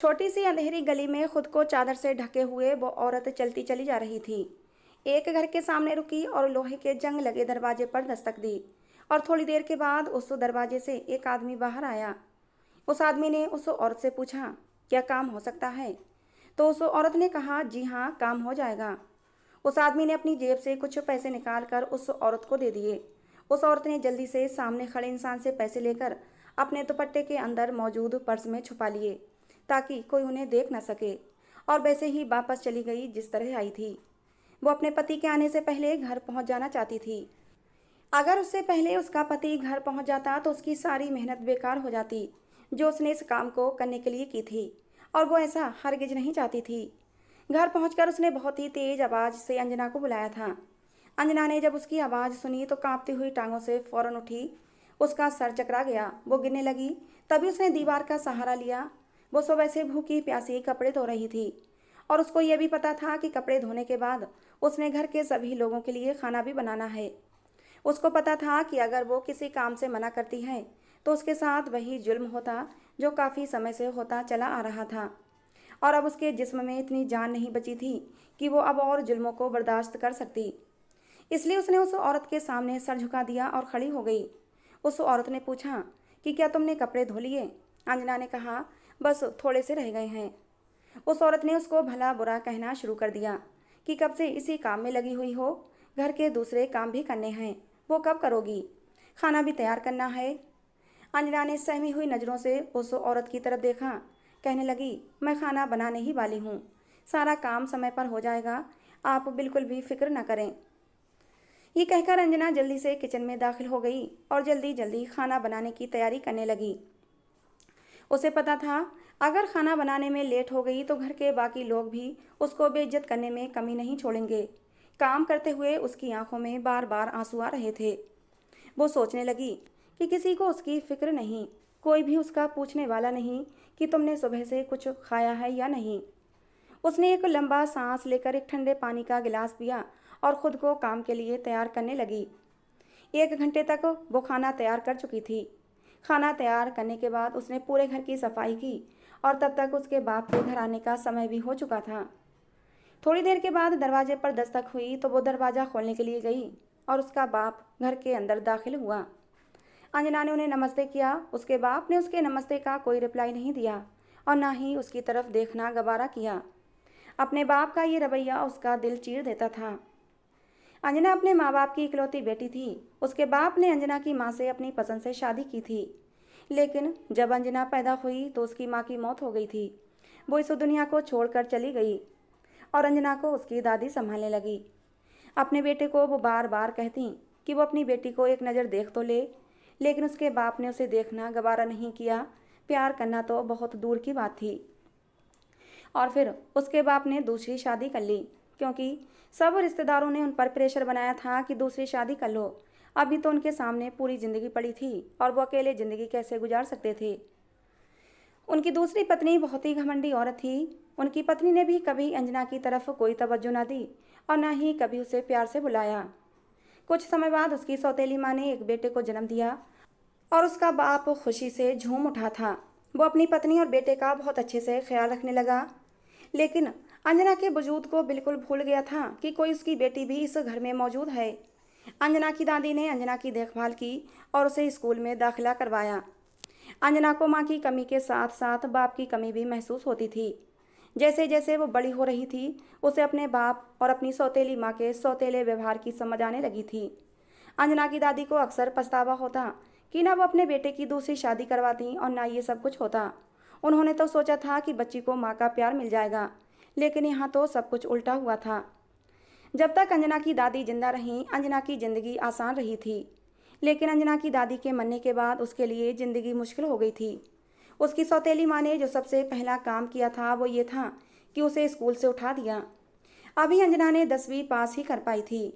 छोटी सी अंधेरी गली में खुद को चादर से ढके हुए वो औरत चलती चली जा रही थी। एक घर के सामने रुकी और लोहे के जंग लगे दरवाजे पर दस्तक दी। और थोड़ी देर के बाद उस दरवाजे से एक आदमी बाहर आया। उस आदमी ने उस औरत से पूछा, क्या काम हो सकता है? तो उस औरत ने कहा, जी हाँ, काम हो जाएगा। उस आदमी ने अपनी जेब से कुछ पैसे निकाल कर उस औरत को दे दिए। उस औरत ने जल्दी से सामने खड़े इंसान से पैसे लेकर अपने दुपट्टे के अंदर मौजूद पर्स में छुपा लिए, ताकि कोई उन्हें देख न सके। और वैसे ही वापस चली गई जिस तरह आई थी। वो अपने पति के आने से पहले घर पहुंच जाना चाहती थी। अगर उससे पहले उसका पति घर पहुंच जाता तो उसकी सारी मेहनत बेकार हो जाती, जो उसने इस काम को करने के लिए की थी। और वो ऐसा हरगिज नहीं चाहती थी। घर पहुंचकर उसने बहुत ही तेज आवाज़ से अंजना को बुलाया था। अंजना ने जब उसकी आवाज़ सुनी तो कांपती हुई टांगों से फौरन उठी। उसका सर चकरा गया, वो गिरने लगी। तभी उसने दीवार का सहारा लिया। वो सुबह से भूखी प्यासी कपड़े धो रही थी, और उसको यह भी पता था कि कपड़े धोने के बाद उसने घर के सभी लोगों के लिए खाना भी बनाना है। उसको पता था कि अगर वो किसी काम से मना करती है तो उसके साथ वही जुल्म होता जो काफ़ी समय से होता चला आ रहा था। और अब उसके जिस्म में इतनी जान नहीं बची थी कि वो अब और जुल्मों को बर्दाश्त कर सकती। इसलिए उसने उस औरत के सामने सर झुका दिया और खड़ी हो गई। उस औरत ने पूछा कि क्या तुमने कपड़े धो लिए? अंजना ने कहा, बस थोड़े से रह गए हैं। उस औरत ने उसको भला बुरा कहना शुरू कर दिया कि कब से इसी काम में लगी हुई हो, घर के दूसरे काम भी करने हैं, वो कब करोगी? खाना भी तैयार करना है। अंजना ने सहमी हुई नज़रों से उस औरत की तरफ देखा। कहने लगी, मैं खाना बनाने ही वाली हूँ, सारा काम समय पर हो जाएगा, आप बिल्कुल भी फिक्र न करें। ये कहकर अंजना जल्दी से किचन में दाखिल हो गई और जल्दी जल्दी खाना बनाने की तैयारी करने लगी। उसे पता था अगर खाना बनाने में लेट हो गई तो घर के बाकी लोग भी उसको बेइज्जत करने में कमी नहीं छोड़ेंगे। काम करते हुए उसकी आंखों में बार बार आंसू आ रहे थे। वो सोचने लगी कि किसी को उसकी फिक्र नहीं, कोई भी उसका पूछने वाला नहीं कि तुमने सुबह से कुछ खाया है या नहीं। उसने एक लंबा सांस लेकर एक ठंडे पानी का गिलास पिया और खुद को काम के लिए तैयार करने लगी। 1 घंटे तक वो खाना तैयार कर चुकी थी। खाना तैयार करने के बाद उसने पूरे घर की सफाई की और तब तक उसके बाप के घर आने का समय भी हो चुका था। थोड़ी देर के बाद दरवाजे पर दस्तक हुई तो वो दरवाज़ा खोलने के लिए गई और उसका बाप घर के अंदर दाखिल हुआ। अंजना ने उन्हें नमस्ते किया। उसके बाप ने उसके नमस्ते का कोई रिप्लाई नहीं दिया और ना ही उसकी तरफ देखना गवारा किया। अपने बाप का ये रवैया उसका दिल चीर देता था। अंजना अपने माँ बाप की इकलौती बेटी थी। उसके बाप ने अंजना की माँ से अपनी पसंद से शादी की थी, लेकिन जब अंजना पैदा हुई तो उसकी माँ की मौत हो गई थी। वो इस दुनिया को छोड़कर चली गई और अंजना को उसकी दादी संभालने लगी। अपने बेटे को वो बार बार कहती कि वो अपनी बेटी को एक नज़र देख तो ले, लेकिन उसके बाप ने उसे देखना गवारा नहीं किया। प्यार करना तो बहुत दूर की बात थी। और फिर उसके बाप ने दूसरी शादी कर ली, क्योंकि सब रिश्तेदारों ने उन पर प्रेशर बनाया था कि दूसरी शादी कर लो। अभी तो उनके सामने पूरी ज़िंदगी पड़ी थी और वो अकेले ज़िंदगी कैसे गुजार सकते थे। उनकी दूसरी पत्नी बहुत ही घमंडी औरत थी। उनकी पत्नी ने भी कभी अंजना की तरफ कोई तवज्जो न दी और न ही कभी उसे प्यार से बुलाया। कुछ समय बाद उसकी सौतेली माँ ने एक बेटे को जन्म दिया और उसका बाप खुशी से झूम उठा था। वो अपनी पत्नी और बेटे का बहुत अच्छे से ख्याल रखने लगा, लेकिन अंजना के वजूद को बिल्कुल भूल गया था कि कोई उसकी बेटी भी इस घर में मौजूद है। अंजना की दादी ने अंजना की देखभाल की और उसे स्कूल में दाखिला करवाया। अंजना को माँ की कमी के साथ साथ बाप की कमी भी महसूस होती थी। जैसे जैसे वो बड़ी हो रही थी, उसे अपने बाप और अपनी सौतेली माँ के सौतेले व्यवहार की समझ आने लगी थी। अंजना की दादी को अक्सर पछतावा होता कि ना वो अपने बेटे की दूसरी शादी करवाती और ना ये सब कुछ होता। उन्होंने तो सोचा था कि बच्ची को माँ का प्यार मिल जाएगा, लेकिन यहाँ तो सब कुछ उल्टा हुआ था। जब तक अंजना की दादी जिंदा रहीं, अंजना की ज़िंदगी आसान रही थी, लेकिन अंजना की दादी के मरने के बाद उसके लिए ज़िंदगी मुश्किल हो गई थी। उसकी सौतेली माँ ने जो सबसे पहला काम किया था वो ये था कि उसे स्कूल से उठा दिया। अभी अंजना ने 10वीं पास ही कर पाई थी।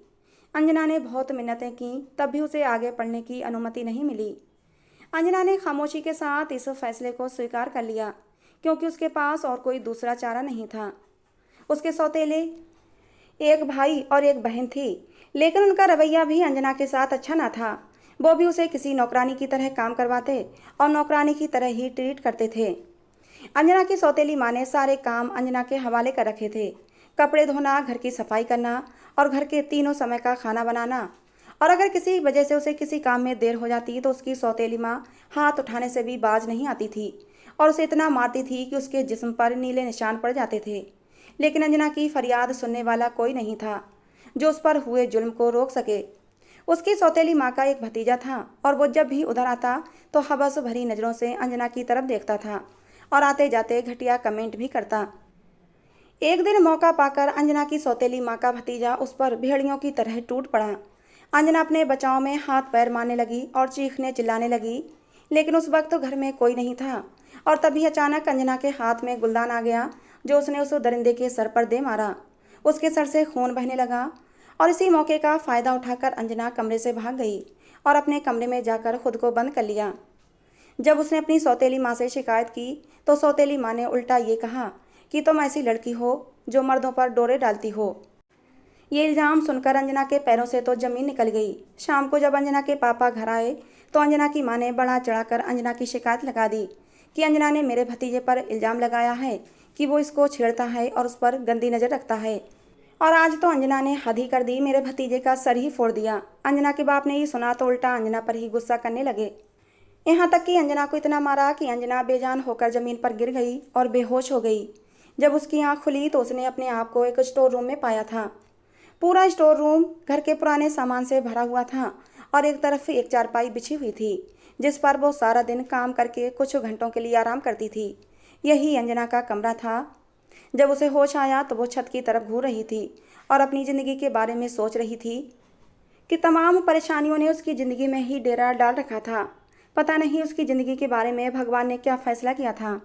अंजना ने बहुत मिन्नतें की, तब भी उसे आगे पढ़ने की अनुमति नहीं मिली। अंजना ने खामोशी के साथ इस फैसले को स्वीकार कर लिया, क्योंकि उसके पास और कोई दूसरा चारा नहीं था। उसके सौतेले एक भाई और एक बहन थी, लेकिन उनका रवैया भी अंजना के साथ अच्छा ना था। वो भी उसे किसी नौकरानी की तरह काम करवाते और नौकरानी की तरह ही ट्रीट करते थे। अंजना की सौतेली माँ ने सारे काम अंजना के हवाले कर रखे थे। कपड़े धोना, घर की सफाई करना और घर के तीनों समय का खाना बनाना। और अगर किसी वजह से उसे किसी काम में देर हो जाती तो उसकी सौतेली माँ हाथ उठाने से भी बाज नहीं आती थी और उसे इतना मारती थी कि उसके जिस्म पर नीले निशान पड़ जाते थे। लेकिन अंजना की फरियाद सुनने वाला कोई नहीं था जो उस पर हुए जुल्म को रोक सके। उसकी सौतेली माँ का एक भतीजा था और वो जब भी उधर आता तो हवस भरी नज़रों से अंजना की तरफ देखता था और आते जाते घटिया कमेंट भी करता। एक दिन मौका पाकर अंजना की सौतेली माँ का भतीजा उस पर भेड़ियों की तरह टूट पड़ा। अंजना अपने बचाव में हाथ पैर मारने लगी और चीखने चिल्लाने लगी, लेकिन उस वक्त घर में कोई नहीं था। और तभी अचानक अंजना के हाथ में गुलदान आ गया जो उसने उस दरिंदे के सर पर दे मारा। उसके सर से खून बहने लगा और इसी मौके का फ़ायदा उठाकर अंजना कमरे से भाग गई और अपने कमरे में जाकर खुद को बंद कर लिया। जब उसने अपनी सौतेली माँ से शिकायत की तो सौतेली माँ ने उल्टा ये कहा कि तुम ऐसी लड़की हो जो मर्दों पर डोरे डालती हो। ये इल्ज़ाम सुनकर अंजना के पैरों से तो ज़मीन निकल गई। शाम को जब अंजना के पापा घर आए तो अंजना की माँ ने बढ़ा चढ़ाकर अंजना की शिकायत लगा दी कि अंजना ने मेरे भतीजे पर इल्ज़ाम लगाया है कि वो इसको छेड़ता है और उस पर गंदी नज़र रखता है। और आज तो अंजना ने हद ही कर दी, मेरे भतीजे का सर ही फोड़ दिया। अंजना के बाप ने ये सुना तो उल्टा अंजना पर ही गुस्सा करने लगे। यहाँ तक कि अंजना को इतना मारा कि अंजना बेजान होकर ज़मीन पर गिर गई और बेहोश हो गई। जब उसकी आँख खुली तो उसने अपने आप को एक स्टोर रूम में पाया था। पूरा स्टोर रूम घर के पुराने सामान से भरा हुआ था और एक तरफ एक चारपाई बिछी हुई थी जिस पर वो सारा दिन काम करके कुछ घंटों के लिए आराम करती थी। यही अंजना का कमरा था। जब उसे होश आया तो वो छत की तरफ घूर रही थी और अपनी ज़िंदगी के बारे में सोच रही थी कि तमाम परेशानियों ने उसकी ज़िंदगी में ही डेरा डाल रखा था। पता नहीं उसकी ज़िंदगी के बारे में भगवान ने क्या फ़ैसला किया था।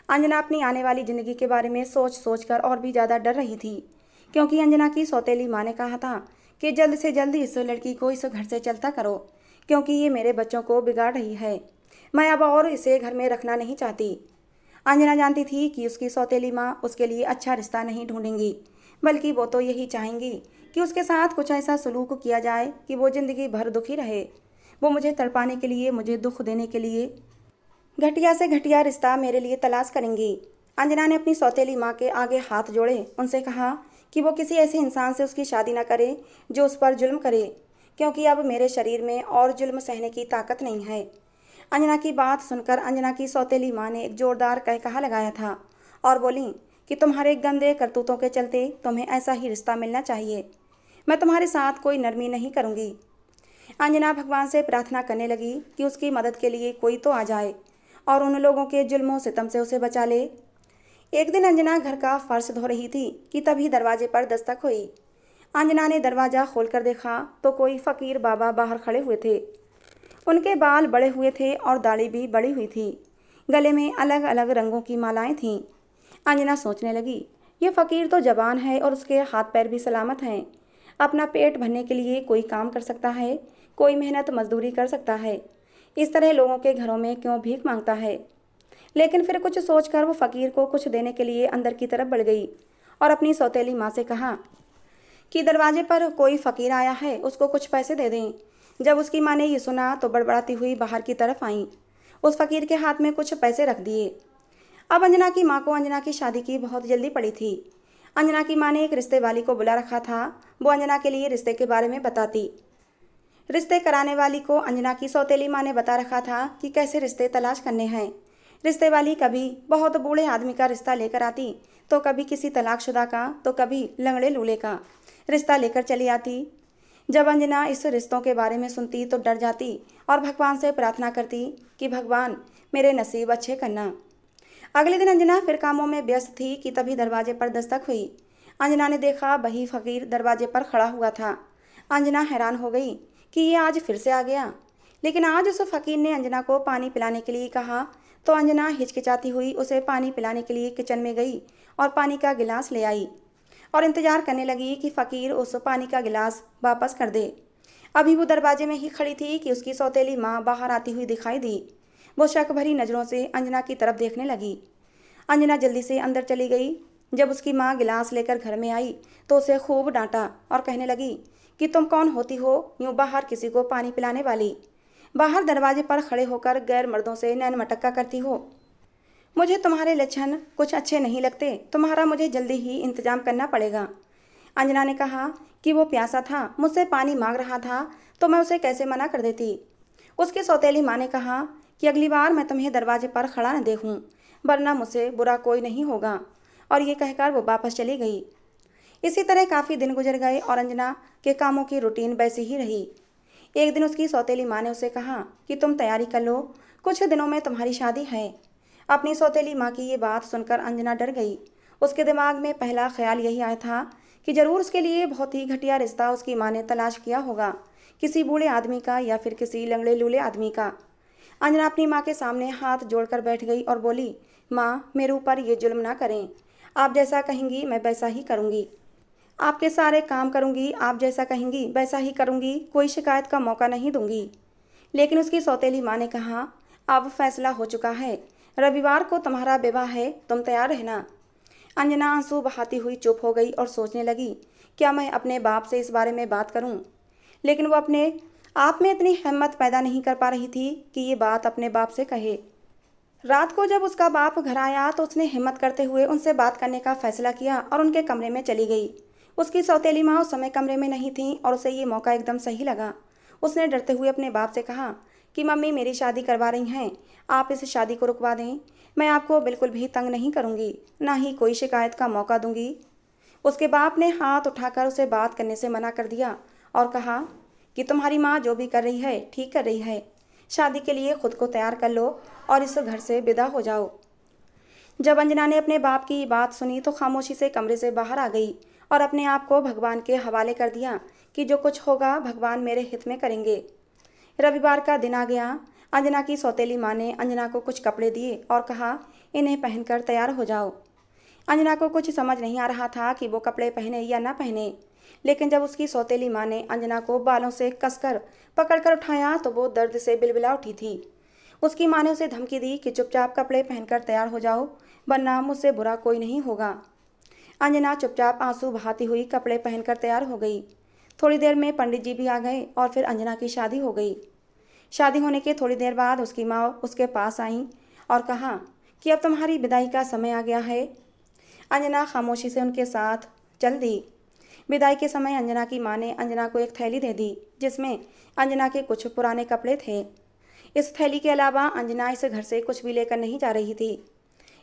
अंजना अपनी आने वाली ज़िंदगी के बारे में सोच कर और भी ज़्यादा डर रही थी, क्योंकि अंजना की सौतेली माँ ने कहा था कि जल्द से जल्द इस लड़की को इस घर से चलता करो, क्योंकि ये मेरे बच्चों को बिगाड़ रही है। मैं अब और इसे घर में रखना नहीं चाहती। अंजना जानती थी कि उसकी सौतेली माँ उसके लिए अच्छा रिश्ता नहीं ढूंढेंगी, बल्कि वो तो यही चाहेंगी कि उसके साथ कुछ ऐसा सलूक किया जाए कि वो ज़िंदगी भर दुखी रहे। वो मुझे तड़पाने के लिए, मुझे दुख देने के लिए घटिया से घटिया रिश्ता मेरे लिए तलाश करेंगी। अंजना ने अपनी सौतेली माँ के आगे हाथ जोड़े उनसे कहा कि वो किसी ऐसे इंसान से उसकी शादी ना करे जो उस पर जुल्म करे, क्योंकि अब मेरे शरीर में और जुल्म सहने की ताकत नहीं है। अंजना की बात सुनकर अंजना की सौतेली माँ ने एक जोरदार कहा लगाया था और बोली कि तुम्हारे गंदे करतूतों के चलते तुम्हें ऐसा ही रिश्ता मिलना चाहिए। मैं तुम्हारे साथ कोई नरमी नहीं करूँगी। अंजना भगवान से प्रार्थना करने लगी कि उसकी मदद के लिए कोई तो आ जाए और उन लोगों के जुल्मों सितम से उसे बचा ले। एक दिन अंजना घर का फर्श धो रही थी कि तभी दरवाजे पर दस्तक हुई। अंजना ने दरवाज़ा खोलकर देखा तो कोई फ़कीर बाबा बाहर खड़े हुए थे। उनके बाल बड़े हुए थे और दाढ़ी भी बड़ी हुई थी। गले में अलग अलग रंगों की मालाएं थीं। अंजना सोचने लगी, ये फ़कीर तो जवान है और उसके हाथ पैर भी सलामत हैं। अपना पेट भरने के लिए कोई काम कर सकता है, कोई मेहनत मजदूरी कर सकता है। इस तरह लोगों के घरों में क्यों भीख मांगता है। लेकिन फिर कुछ सोचकर वो फ़कीर को कुछ देने के लिए अंदर की तरफ बढ़ गई और अपनी सौतेली माँ से कहा कि दरवाजे पर कोई फ़कीर आया है, उसको कुछ पैसे दे दें। जब उसकी माँ ने ये सुना तो बड़बड़ाती हुई बाहर की तरफ आई। उस फ़कीर के हाथ में कुछ पैसे रख दिए। अब अंजना की माँ को अंजना की शादी की बहुत जल्दी पड़ी थी। अंजना की माँ ने एक रिश्ते वाली को बुला रखा था। वो अंजना के लिए रिश्ते के बारे में बताती। रिश्ते कराने वाली को अंजना की सौतेली माँ ने बता रखा था कि कैसे रिश्ते तलाश करने हैं। रिश्ते वाली कभी बहुत बूढ़े आदमी का रिश्ता लेकर आती तो कभी किसी तलाकशुदा का तो कभी लंगड़े लूले का रिश्ता लेकर चली आती। जब अंजना इस रिश्तों के बारे में सुनती तो डर जाती और भगवान से प्रार्थना करती कि भगवान मेरे नसीब अच्छे करना। अगले दिन अंजना फिर कामों में व्यस्त थी कि तभी दरवाजे पर दस्तक हुई। अंजना ने देखा वही फ़कीर दरवाजे पर खड़ा हुआ था। अंजना हैरान हो गई कि ये आज फिर से आ गया। लेकिन आज उस फ़कीर ने अंजना को पानी पिलाने के लिए कहा तो अंजना हिचकिचाती हुई उसे पानी पिलाने के लिए किचन में गई और पानी का गिलास ले आई और इंतज़ार करने लगी कि फ़कीर उस पानी का गिलास वापस कर दे। अभी वो दरवाजे में ही खड़ी थी कि उसकी सौतेली माँ बाहर आती हुई दिखाई दी। वो शक भरी नज़रों से अंजना की तरफ देखने लगी। अंजना जल्दी से अंदर चली गई। जब उसकी माँ गिलास लेकर घर में आई तो उसे खूब डांटा और कहने लगी कि तुम कौन होती हो यूँ बाहर किसी को पानी पिलाने वाली। बाहर दरवाजे पर खड़े होकर गैर मर्दों से नैन मटक्का करती हो। मुझे तुम्हारे लक्षण कुछ अच्छे नहीं लगते, तुम्हारा मुझे जल्दी ही इंतजाम करना पड़ेगा। अंजना ने कहा कि वो प्यासा था, मुझसे पानी मांग रहा था, तो मैं उसे कैसे मना कर देती। उसकी सौतेली माँ ने कहा कि अगली बार मैं तुम्हें दरवाजे पर खड़ा न देखूं, वरना मुझसे बुरा कोई नहीं होगा। और ये कहकर वो वापस चली गई। इसी तरह काफ़ी दिन गुजर गए और अंजना के कामों की रूटीन वैसी ही रही। एक दिन उसकी सौतेली माँ ने उसे कहा कि तुम तैयारी कर लो, कुछ दिनों में तुम्हारी शादी है। अपनी सौतेली माँ की ये बात सुनकर अंजना डर गई। उसके दिमाग में पहला ख्याल यही आया था कि जरूर उसके लिए बहुत ही घटिया रिश्ता उसकी माँ ने तलाश किया होगा, किसी बूढ़े आदमी का या फिर किसी लंगड़े लूले आदमी का। अंजना अपनी माँ के सामने हाथ जोड़कर बैठ गई और बोली, माँ मेरे ऊपर ये जुल्म ना करें, आप जैसा कहेंगी मैं वैसा ही करूँगी, आपके सारे काम करूँगी, आप जैसा कहेंगी वैसा ही करूँगी, कोई शिकायत का मौका नहीं दूंगी। लेकिन उसकी सौतेली माँ ने कहा, अब फैसला हो चुका है, रविवार को तुम्हारा विवाह है, तुम तैयार रहना। अंजना आंसू बहाती हुई चुप हो गई और सोचने लगी, क्या मैं अपने बाप से इस बारे में बात करूं? लेकिन वो अपने आप में इतनी हिम्मत पैदा नहीं कर पा रही थी कि ये बात अपने बाप से कहे। रात को जब उसका बाप घर आया तो उसने हिम्मत करते हुए उनसे बात करने का फैसला किया और उनके कमरे में चली गई। उसकी सौतेली माँ उस समय कमरे में नहीं थी और उसे ये मौका एकदम सही लगा। उसने डरते हुए अपने बाप से कहा कि मम्मी मेरी शादी करवा रही हैं, आप इस शादी को रुकवा दें, मैं आपको बिल्कुल भी तंग नहीं करूँगी, ना ही कोई शिकायत का मौका दूंगी। उसके बाप ने हाथ उठाकर उसे बात करने से मना कर दिया और कहा कि तुम्हारी माँ जो भी कर रही है ठीक कर रही है, शादी के लिए खुद को तैयार कर लो और इस घर से विदा हो जाओ। जब अंजना ने अपने बाप की बात सुनी तो खामोशी से कमरे से बाहर आ गई और अपने आप को भगवान के हवाले कर दिया कि जो कुछ होगा भगवान मेरे हित में करेंगे। रविवार का दिन आ गया। अंजना की सौतेली माँ ने अंजना को कुछ कपड़े दिए और कहा, इन्हें पहनकर तैयार हो जाओ। अंजना को कुछ समझ नहीं आ रहा था कि वो कपड़े पहने या ना पहने, लेकिन जब उसकी सौतेली माँ ने अंजना को बालों से कसकर पकड़कर उठाया तो वो दर्द से बिलबिला उठी थी। उसकी माँ ने उसे धमकी दी कि चुपचाप कपड़े पहनकर तैयार हो जाओ, वरना मुझसे बुरा कोई नहीं होगा। अंजना चुपचाप आंसू बहाती हुई कपड़े पहनकर तैयार हो गई। थोड़ी देर में पंडित जी भी आ गए और फिर अंजना की शादी हो गई। शादी होने के थोड़ी देर बाद उसकी माँ उसके पास आई और कहा कि अब तुम्हारी विदाई का समय आ गया है। अंजना खामोशी से उनके साथ चल दी। विदाई के समय अंजना की माँ ने अंजना को एक थैली दे दी जिसमें अंजना के कुछ पुराने कपड़े थे। इस थैली के अलावा अंजना इस घर से कुछ भी लेकर नहीं जा रही थी।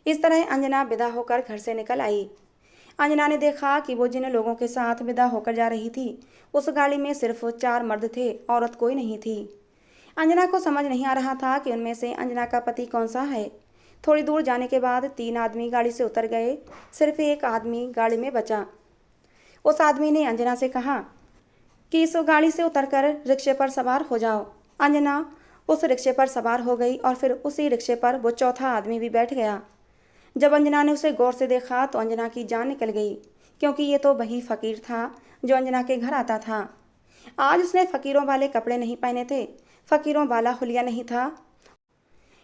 इस तरह अंजना विदा होकर घर से निकल आई। अंजना ने देखा कि वो जिन लोगों के साथ विदा होकर जा रही थी उस गाड़ी में सिर्फ 4 मर्द थे, औरत कोई नहीं थी। अंजना को समझ नहीं आ रहा था कि उनमें से अंजना का पति कौन सा है। थोड़ी दूर जाने के बाद 3 आदमी गाड़ी से उतर गए, सिर्फ एक आदमी गाड़ी में बचा। उस आदमी ने अंजना से कहा कि इस गाड़ी से उतरकर रिक्शे पर सवार हो जाओ। अंजना उस रिक्शे पर सवार हो गई और फिर उसी रिक्शे पर वो चौथा आदमी भी बैठ गया। जब अंजना ने उसे गौर से देखा तो अंजना की जान निकल गई, क्योंकि ये तो वही फकीर था जो अंजना के घर आता था। आज उसने फकीरों वाले कपड़े नहीं पहने थे, फकीरों वाला हुलिया नहीं था,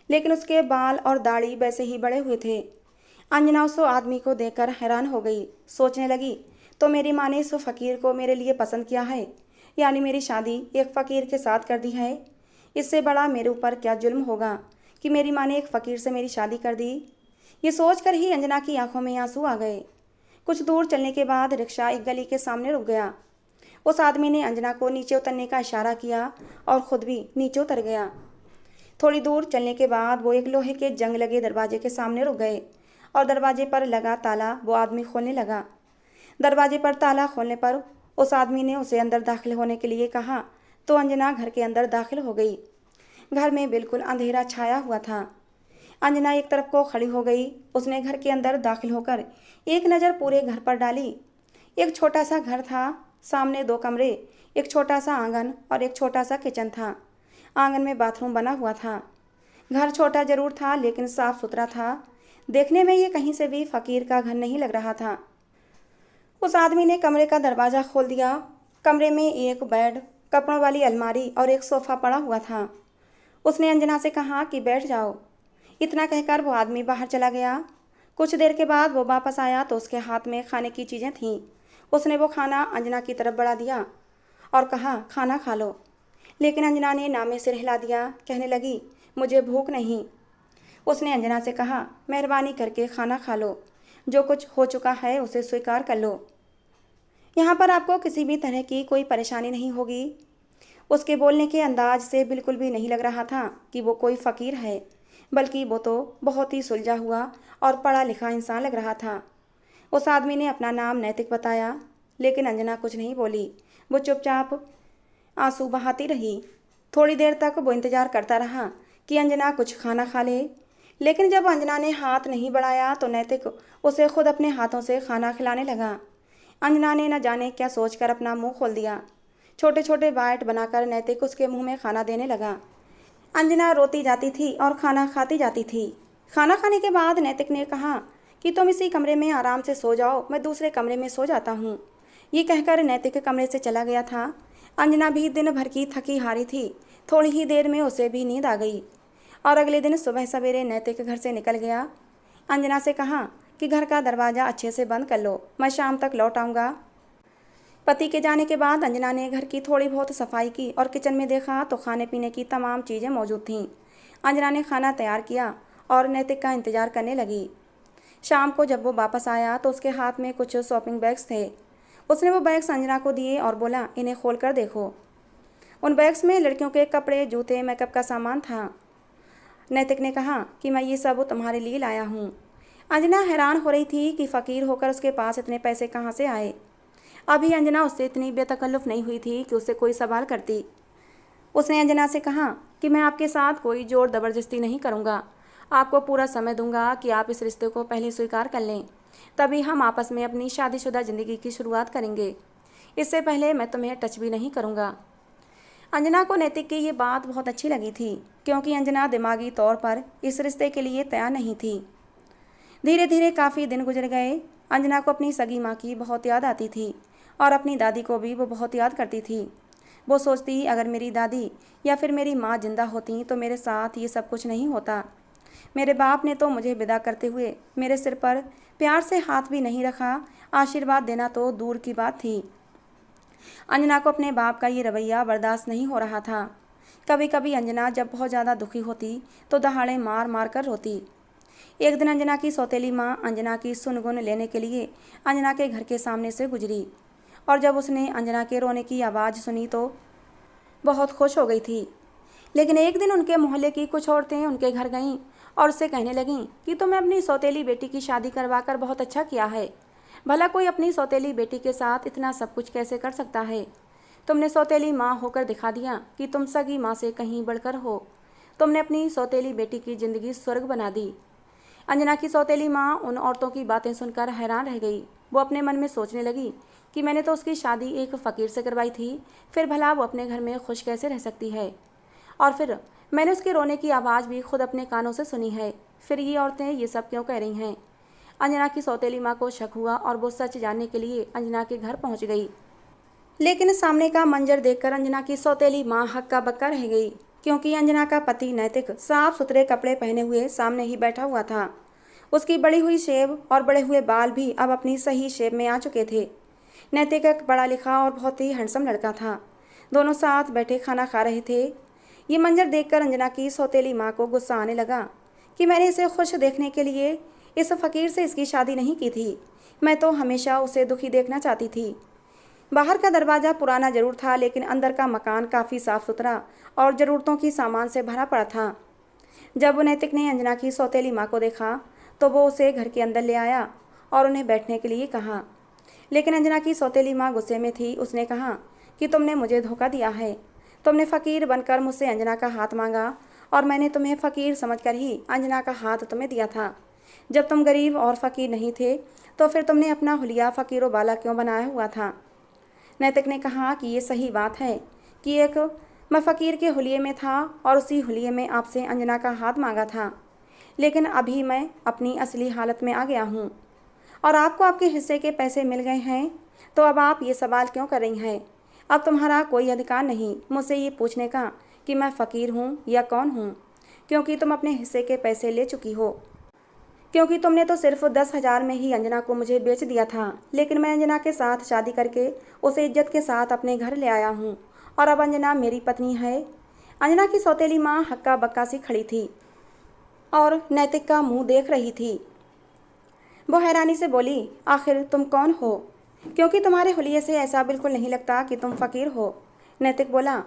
लेकिन उसके बाल और दाढ़ी वैसे ही बड़े हुए थे। अंजना उस आदमी को देखकर हैरान हो गई। सोचने लगी, तो मेरी माँ ने इस फकीर को मेरे लिए पसंद किया है, यानी मेरी शादी एक फ़कीर के साथ कर दी है। इससे बड़ा मेरे ऊपर क्या जुल्म होगा कि मेरी माँ ने एक फ़कीर से मेरी शादी कर दी। ये सोचकर ही अंजना की आंखों में आंसू आ गए। कुछ दूर चलने के बाद रिक्शा एक गली के सामने रुक गया। उस आदमी ने अंजना को नीचे उतरने का इशारा किया और खुद भी नीचे उतर गया। थोड़ी दूर चलने के बाद वो एक लोहे के जंग लगे दरवाजे के सामने रुक गए और दरवाजे पर लगा ताला वो आदमी खोलने लगा। दरवाजे पर ताला खोलने पर उस आदमी ने उसे अंदर दाखिल होने के लिए कहा तो अंजना घर के अंदर दाखिल हो गई। घर में बिल्कुल अंधेरा छाया हुआ था। अंजना एक तरफ को खड़ी हो गई। उसने घर के अंदर दाखिल होकर एक नज़र पूरे घर पर डाली। एक छोटा सा घर था, सामने 2 कमरे, एक छोटा सा आंगन और एक छोटा सा किचन था। आंगन में बाथरूम बना हुआ था। घर छोटा जरूर था लेकिन साफ सुथरा था। देखने में ये कहीं से भी फकीर का घर नहीं लग रहा था। उस आदमी ने कमरे का दरवाज़ा खोल दिया। कमरे में एक बेड, कपड़ों वाली अलमारी और एक सोफ़ा पड़ा हुआ था। उसने अंजना से कहा कि बैठ जाओ। इतना कहकर वो आदमी बाहर चला गया। कुछ देर के बाद वो वापस आया तो उसके हाथ में खाने की चीज़ें थीं। उसने वो खाना अंजना की तरफ बढ़ा दिया और कहा, खाना खा लो। लेकिन अंजना ने नामे सिर हिला दिया, कहने लगी, मुझे भूख नहीं। उसने अंजना से कहा, मेहरबानी करके खाना खा लो, जो कुछ हो चुका है उसे स्वीकार कर लो। यहाँ पर आपको किसी भी तरह की कोई परेशानी नहीं होगी। उसके बोलने के अंदाज से बिल्कुल भी नहीं लग रहा था कि वो कोई फ़कीर है, बल्कि वो तो बहुत ही सुलझा हुआ और पढ़ा लिखा इंसान लग रहा था। उस आदमी ने अपना नाम नैतिक बताया, लेकिन अंजना कुछ नहीं बोली। वो चुपचाप आंसू बहाती रही। थोड़ी देर तक वो इंतज़ार करता रहा कि अंजना कुछ खाना खा ले, लेकिन जब अंजना ने हाथ नहीं बढ़ाया तो नैतिक उसे खुद अपने हाथों से खाना खिलाने लगा। अंजना ने न जाने क्या सोचकर अपना मुंह खोल दिया। छोटे छोटे बाइट बनाकर नैतिक उसके मुंह में खाना देने लगा। अंजना रोती जाती थी और खाना खाती जाती थी। खाना खाने के बाद नैतिक ने कहा कि तुम इसी कमरे में आराम से सो जाओ, मैं दूसरे कमरे में सो जाता हूँ। ये कहकर नैतिक कमरे से चला गया था। अंजना भी दिन भर की थकी हारी थी। थोड़ी ही देर में उसे भी नींद आ गई और अगले दिन सुबह सवेरे नैतिक घर से निकल गया। अंजना से कहा कि घर का दरवाज़ा अच्छे से बंद कर लो, मैं शाम तक लौट आऊँगा। पति के जाने के बाद अंजना ने घर की थोड़ी बहुत सफाई की और किचन में देखा तो खाने पीने की तमाम चीज़ें मौजूद थीं। अंजना ने खाना तैयार किया और नैतिक का इंतज़ार करने लगी। शाम को जब वो वापस आया तो उसके हाथ में कुछ शॉपिंग बैग्स थे। उसने वो बैग्स अंजना को दिए और बोला, इन्हें खोल कर देखो। उन बैग्स में लड़कियों के कपड़े, जूते, मेकअप का सामान था। नैतिक ने कहा कि मैं ये सब तुम्हारे लिए लाया हूँ। अंजना हैरान हो रही थी कि फ़कीर होकर उसके पास इतने पैसे कहाँ से आए। अभी अंजना उससे इतनी बेतकल्लुफ़ नहीं हुई थी कि उससे कोई सवाल करती। उसने अंजना से कहा कि मैं आपके साथ कोई ज़ोर ज़बरदस्ती नहीं करूँगा, आपको पूरा समय दूंगा कि आप इस रिश्ते को पहले स्वीकार कर लें, तभी हम आपस में अपनी शादीशुदा ज़िंदगी की शुरुआत करेंगे। इससे पहले मैं तुम्हें टच भी नहीं करूँगा। अंजना को नैतिक की ये बात बहुत अच्छी लगी थी, क्योंकि अंजना दिमागी तौर पर इस रिश्ते के लिए तैयार नहीं थी। धीरे धीरे काफ़ी दिन गुजर गए। अंजना को अपनी सगी माँ की बहुत याद आती थी और अपनी दादी को भी वो बहुत याद करती थी। वो सोचती, अगर मेरी दादी या फिर मेरी माँ जिंदा होती तो मेरे साथ ये सब कुछ नहीं होता। मेरे बाप ने तो मुझे विदा करते हुए मेरे सिर पर प्यार से हाथ भी नहीं रखा, आशीर्वाद देना तो दूर की बात थी। अंजना को अपने बाप का ये रवैया बर्दाश्त नहीं हो रहा था। कभी कभी अंजना जब बहुत ज़्यादा दुखी होती तो दहाड़े मार मार कर रोती। एक दिन अंजना की सौतेली माँ अंजना की सुनगुन लेने के लिए अंजना के घर के सामने से गुजरी और जब उसने अंजना के रोने की आवाज़ सुनी तो बहुत खुश हो गई थी। लेकिन एक दिन उनके मोहल्ले की कुछ औरतें उनके घर गईं और उससे कहने लगीं कि तुमने अपनी सौतेली बेटी की शादी करवाकर बहुत अच्छा किया है। भला कोई अपनी सौतेली बेटी के साथ इतना सब कुछ कैसे कर सकता है। तुमने सौतेली माँ होकर दिखा दिया कि तुम सगी माँ से कहीं बढ़कर हो। तुमने अपनी सौतेली बेटी की ज़िंदगी स्वर्ग बना दी। अंजना की सौतेली माँ उन औरतों की बातें सुनकर हैरान रह गई। वो अपने मन में सोचने लगी कि मैंने तो उसकी शादी एक फ़कीर से करवाई थी, फिर भला वो अपने घर में खुश कैसे रह सकती है। और फिर मैंने उसके रोने की आवाज़ भी खुद अपने कानों से सुनी है, फिर ये औरतें ये सब क्यों कह रही हैं। अंजना की सौतेली माँ को शक हुआ और वो सच जानने के लिए अंजना के घर पहुँच गई। लेकिन सामने का मंजर देखकर अंजना की सौतेली माँ हक्का बक्का रह गई, क्योंकि अंजना का पति नैतिक साफ सुथरे कपड़े पहने हुए सामने ही बैठा हुआ था। उसकी बड़ी हुई शेव और बड़े हुए बाल भी अब अपनी सही शेप में आ चुके थे। नैतिक एक पढ़ा लिखा और बहुत ही हैंडसम लड़का था। दोनों साथ बैठे खाना खा रहे थे। ये मंजर देखकर अंजना की सौतेली माँ को गुस्सा आने लगा कि मैंने इसे खुश देखने के लिए इस फ़कीर से इसकी शादी नहीं की थी। मैं तो हमेशा उसे दुखी देखना चाहती थी। बाहर का दरवाज़ा पुराना ज़रूर था, लेकिन अंदर का मकान काफ़ी साफ़ सुथरा और ज़रूरतों की सामान से भरा पड़ा था। जब नैतिक ने अंजना की सौतेली माँ को देखा तो वो उसे घर के अंदर ले आया और उन्हें बैठने के लिए कहा। लेकिन अंजना की सौतेली माँ गुस्से में थी। उसने कहा कि तुमने मुझे धोखा दिया है। तुमने फ़कीर बनकर मुझसे अंजना का हाथ मांगा और मैंने तुम्हें फ़कीर समझकर ही अंजना का हाथ तुम्हें दिया था। जब तुम गरीब और फ़कीर नहीं थे तो फिर तुमने अपना हुलिया फ़कीरों वाला क्यों बनाया हुआ था। नैतिक ने कहा कि ये सही बात है कि एक मैं फ़कीर के हुलिये में था और उसी हुलिये में आपसे अंजना का हाथ मांगा था, लेकिन अभी मैं अपनी असली हालत में आ गया हूँ और आपको आपके हिस्से के पैसे मिल गए हैं, तो अब आप ये सवाल क्यों कर रही हैं। अब तुम्हारा कोई अधिकार नहीं मुझसे ये पूछने का कि मैं फ़कीर हूँ या कौन हूँ, क्योंकि तुम अपने हिस्से के पैसे ले चुकी हो। क्योंकि तुमने तो सिर्फ 10,000 में ही अंजना को मुझे बेच दिया था, लेकिन मैं अंजना के साथ शादी करके उसे इज्जत के साथ अपने घर ले आया हूँ और अब अंजना मेरी पत्नी है। अंजना की सौतेली माँ हक्का बक्का सी खड़ी थी। और नैतिक का मुंह देख रही थी। वो हैरानी से बोली, आखिर तुम कौन हो? क्योंकि तुम्हारे हुलिये से ऐसा बिल्कुल नहीं लगता कि तुम फ़कीर हो। नैतिक बोला,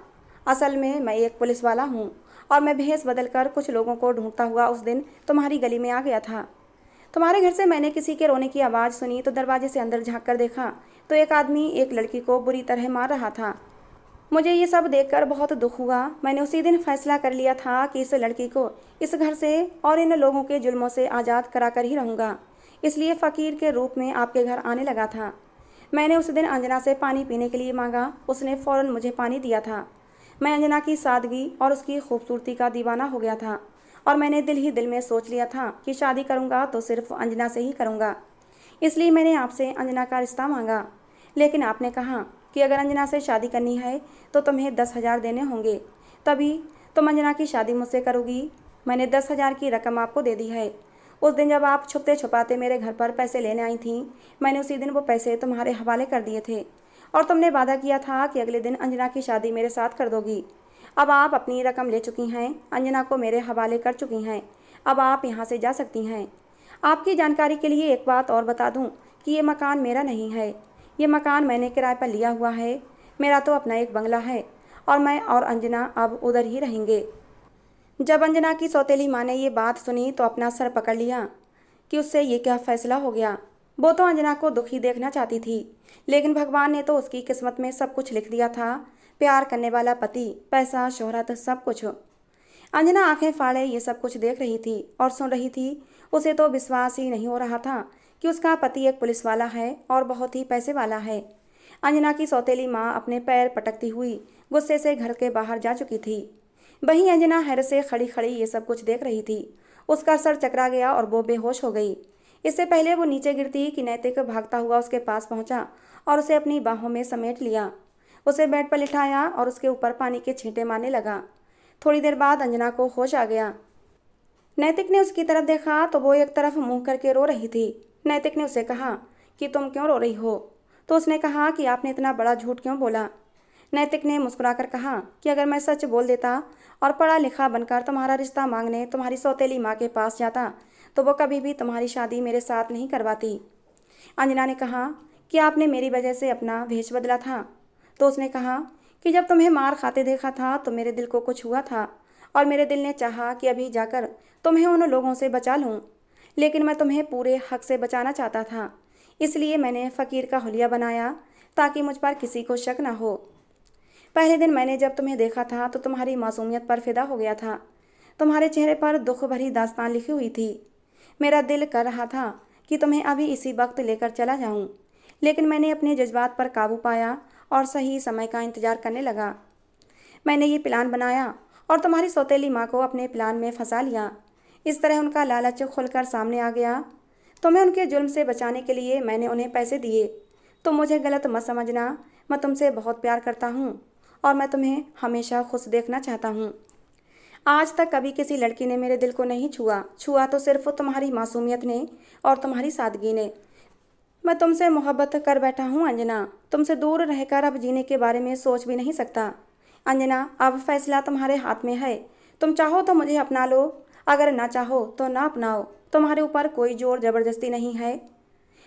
असल में मैं एक पुलिस वाला हूँ और मैं भेष बदलकर कुछ लोगों को ढूंढता हुआ उस दिन तुम्हारी गली में आ गया था। तुम्हारे घर से मैंने किसी के रोने की आवाज़ सुनी तो दरवाजे से अंदर झाँक कर देखा तो एक आदमी एक लड़की को बुरी तरह मार रहा था। मुझे ये सब देखकर बहुत दुख हुआ। मैंने उसी दिन फैसला कर लिया था कि इस लड़की को इस घर से और इन लोगों के जुल्मों से आज़ाद करा कर ही रहूँगा। इसलिए फ़कीर के रूप में आपके घर आने लगा था। मैंने उस दिन अंजना से पानी पीने के लिए मांगा, उसने फ़ौरन मुझे पानी दिया था। मैं अंजना की सादगी और उसकी खूबसूरती का दीवाना हो गया था और मैंने दिल ही दिल में सोच लिया था कि शादी करूँगा तो सिर्फ अंजना से ही करूँगा। इसलिए मैंने आपसे अंजना का रिश्ता मांगा। लेकिन आपने कहा कि अगर अंजना से शादी करनी है तो तुम्हें 10,000 देने होंगे, तभी तुम अंजना की शादी मुझसे करोगी। मैंने 10,000 की रकम आपको दे दी है। उस दिन जब आप छुपते छुपाते मेरे घर पर पैसे लेने आई थीं, मैंने उसी दिन वो पैसे तुम्हारे हवाले कर दिए थे और तुमने वादा किया था कि अगले दिन अंजना की शादी मेरे साथ कर दोगी। अब आप अपनी रकम ले चुकी हैं, अंजना को मेरे हवाले कर चुकी हैं। अब आप यहाँ से जा सकती हैं। आपकी जानकारी के लिए एक बात और बता दूं कि ये मकान मेरा नहीं है। ये मकान मैंने किराए पर लिया हुआ है। मेरा तो अपना एक बंगला है और मैं और अंजना अब उधर ही रहेंगे। जब अंजना की सौतेली माँ ने ये बात सुनी तो अपना सर पकड़ लिया कि उससे ये क्या फैसला हो गया। वो तो अंजना को दुखी देखना चाहती थी, लेकिन भगवान ने तो उसकी किस्मत में सब कुछ लिख दिया था। प्यार करने वाला पति, पैसा, शोहरत, सब कुछ। अंजना आंखें फाड़े ये सब कुछ देख रही थी और सुन रही थी। उसे तो विश्वास ही नहीं हो रहा था कि उसका पति एक पुलिस वाला है और बहुत ही पैसे वाला है। अंजना की सौतेली माँ अपने पैर पटकती हुई गुस्से से घर के बाहर जा चुकी थी। वहीं अंजना हैरत से खड़ी खड़ी ये सब कुछ देख रही थी। उसका सर चकरा गया और वो बेहोश हो गई। इससे पहले वो नीचे गिरती कि नैतिक भागता हुआ उसके पास पहुंचा और उसे अपनी बाहों में समेट लिया। उसे बेड पर लिटाया और उसके ऊपर पानी के छींटे मारने लगा। थोड़ी देर बाद अंजना को होश आ गया। नैतिक ने उसकी तरफ देखा तो वो एक तरफ मुंह करके रो रही थी। नैतिक ने उसे कहा कि तुम क्यों रो रही हो? तो उसने कहा कि आपने इतना बड़ा झूठ क्यों बोला? नैतिक ने मुस्कुराकर कहा कि अगर मैं सच बोल देता और पढ़ा लिखा बनकर तुम्हारा रिश्ता मांगने तुम्हारी सौतेली माँ के पास जाता तो वो कभी भी तुम्हारी शादी मेरे साथ नहीं करवाती। अंजना ने कहा कि आपने मेरी वजह से अपना भेष बदला था। तो उसने कहा कि जब तुम्हें मार खाते देखा था तो मेरे दिल को कुछ हुआ था और मेरे दिल ने चाहा कि अभी जाकर तुम्हें उन लोगों से बचा लूँ, लेकिन मैं तुम्हें पूरे हक से बचाना चाहता था। इसलिए मैंने फ़कीर का हुलिया बनाया ताकि मुझ पर किसी को शक न हो। पहले दिन मैंने जब तुम्हें देखा था तो तुम्हारी मासूमियत पर फिदा हो गया था। तुम्हारे चेहरे पर दुख भरी दास्तान लिखी हुई थी। मेरा दिल कर रहा था कि तुम्हें अभी इसी वक्त लेकर चला जाऊं, लेकिन मैंने अपने जज्बात पर काबू पाया और सही समय का इंतजार करने लगा। मैंने ये प्लान बनाया और तुम्हारी सौतेली माँ को अपने प्लान में फंसा लिया। इस तरह उनका लालच खुलकर सामने आ गया। तुम्हें उनके जुल्म से बचाने के लिए मैंने उन्हें पैसे दिए। तुम मुझे गलत मत समझना, मैं तुमसे बहुत प्यार करता हूँ और मैं तुम्हें हमेशा खुश देखना चाहता हूँ। आज तक कभी किसी लड़की ने मेरे दिल को नहीं छुआ तो सिर्फ तुम्हारी मासूमियत ने और तुम्हारी सादगी ने। मैं तुमसे मोहब्बत कर बैठा हूँ अंजना। तुमसे दूर रहकर अब जीने के बारे में सोच भी नहीं सकता। अंजना, अब फैसला तुम्हारे हाथ में है। तुम चाहो तो मुझे अपना लो, अगर ना चाहो तो ना अपनाओ। तुम्हारे ऊपर कोई जोर जबरदस्ती नहीं है।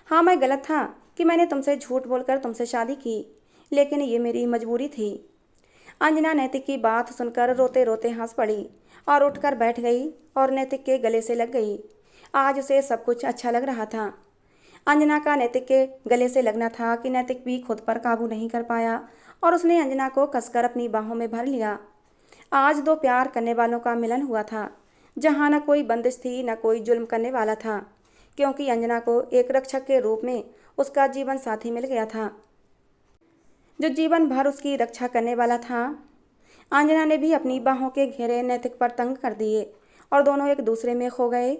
हाँ, मैं गलत था कि मैंने तुमसे झूठ बोलकर तुमसे शादी की, लेकिन ये मेरी मजबूरी थी। अंजना नैतिक की बात सुनकर रोते रोते हंस पड़ी और उठकर बैठ गई और नैतिक के गले से लग गई। आज उसे सब कुछ अच्छा लग रहा था। अंजना का नैतिक के गले से लगना था कि नैतिक भी खुद पर काबू नहीं कर पाया और उसने अंजना को कसकर अपनी बाहों में भर लिया। आज दो प्यार करने वालों का मिलन हुआ था, जहाँ न कोई बंदिश थी न कोई जुल्म करने वाला था, क्योंकि अंजना को एक रक्षक के रूप में उसका जीवन साथी मिल गया था, जो जीवन भर उसकी रक्षा करने वाला था। अंजना ने भी अपनी बाहों के घेरे नैतिक पर तंग कर दिए और दोनों एक दूसरे में खो गए।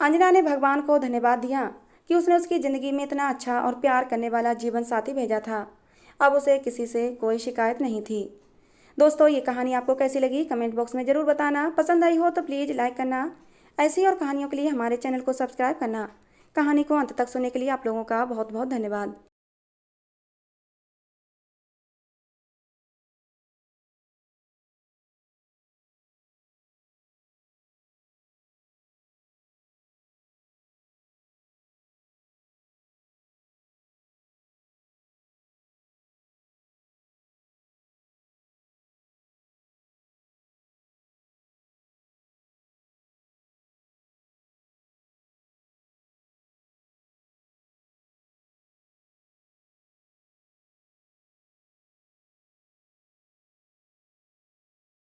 अंजना ने भगवान को धन्यवाद दिया कि उसने उसकी ज़िंदगी में इतना अच्छा और प्यार करने वाला जीवन साथी भेजा था। अब उसे किसी से कोई शिकायत नहीं थी। दोस्तों, ये कहानी आपको कैसी लगी कमेंट बॉक्स में ज़रूर बताना। पसंद आई हो तो प्लीज़ लाइक करना। ऐसी और कहानियों के लिए हमारे चैनल को सब्सक्राइब करना। कहानी को अंत तक सुनने के लिए आप लोगों का बहुत बहुत धन्यवाद।